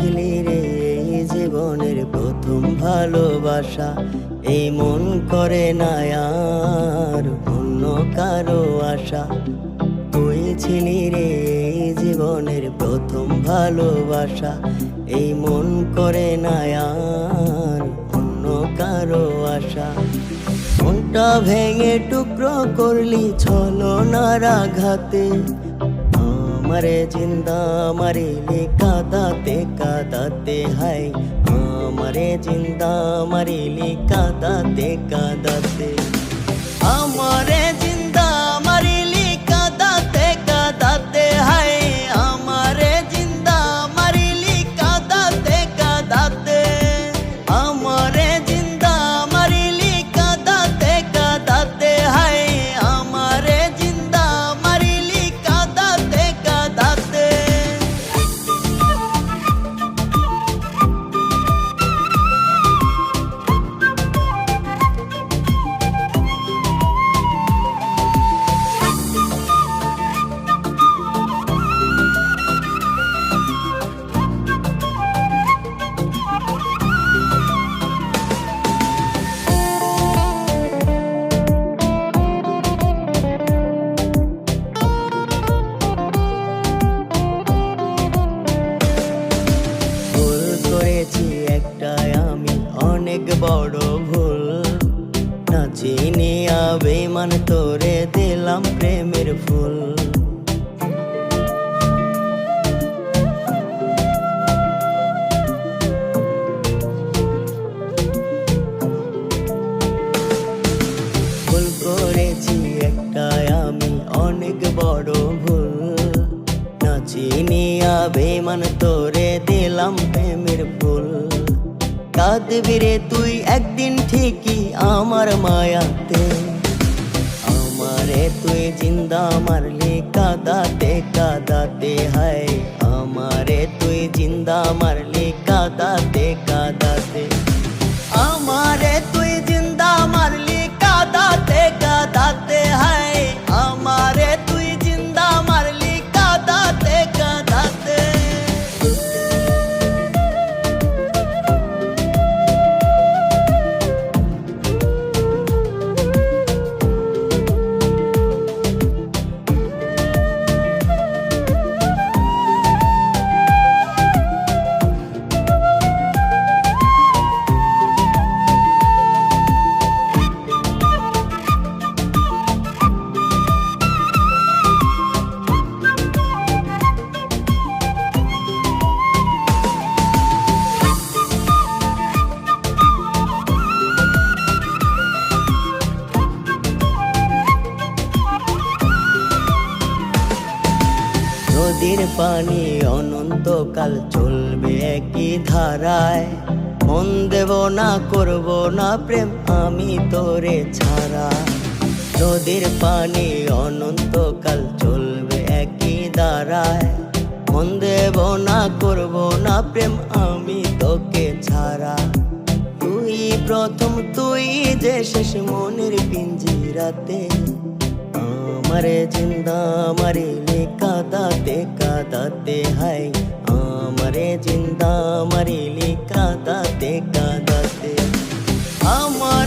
ছিলি রে এই জীবনের প্রথম ভালোবাসা, এই মন করে না আর অন্য কারো আশা। তুই ছিলি রে এই জীবনের প্রথম ভালোবাসা, এই মন করে না আর অন্য কারো আশা। মনটা ভেঙে টুকরো করলি ছলনার আঘাতে, আমারে জিন্দা মারিলি কাঁদাতে কাঁদাতে। হাই আমারে জিন্দা মারিলি কাঁদাতে কাঁদাতে। আমারে জিন্দা মারিলি কাঁদাতে কাঁদাতে। হাই আমারে জিন্দা মারিলি কাঁদাতে কাঁদাতে। আমারে জিন্দা মারিলি কাঁদাতে কাঁদাতে। হাই আমারে জিন্দা মারিলি কাঁদাতে কাঁদাতে। একটাই আমি অনেক বড় ভুল, না চিনিয়া বেমান তোরে দিলাম প্রেমের ফুল। ভুল করেছি একটাই আমি অনেক বড় ভুল, না চিনিয়া বেমান তোরে দিলাম প্রেমের ফুল। কাঁদবি রে তুই একদিন ঠিকই আমার মায়াতে, আমারে তুই জিন্দা মারলি কাঁদাতে কাঁদাতে। হায় আমারে তুই জিন্দা মারলি কাঁদাতে কাঁদাতে। আমারে তুই জিন্দা মারলি কাঁদাতে কাঁদাতে। হায় আমারে তুই জিন্দা মারলি কাঁদাতে কাঁদাতে। নদীর পানি অনন্তকাল চলবে একই ধারায়, মন দেব না করব না প্রেম আমি তোরে ছাড়া। নদীর পানি অনন্তকাল চলবে একই ধারায়, মন দেব না করব না প্রেম আমি তোকে ছাড়া। তুই প্রথম তুই যে শেষ মনের পিঞ্জিরাতে, আমারে জিন্দা মারিলি কাঁদাতে কাঁদাতে। হাই আমারে জিন্দা মারিলি কাঁদাতে কাঁদাতে। আমার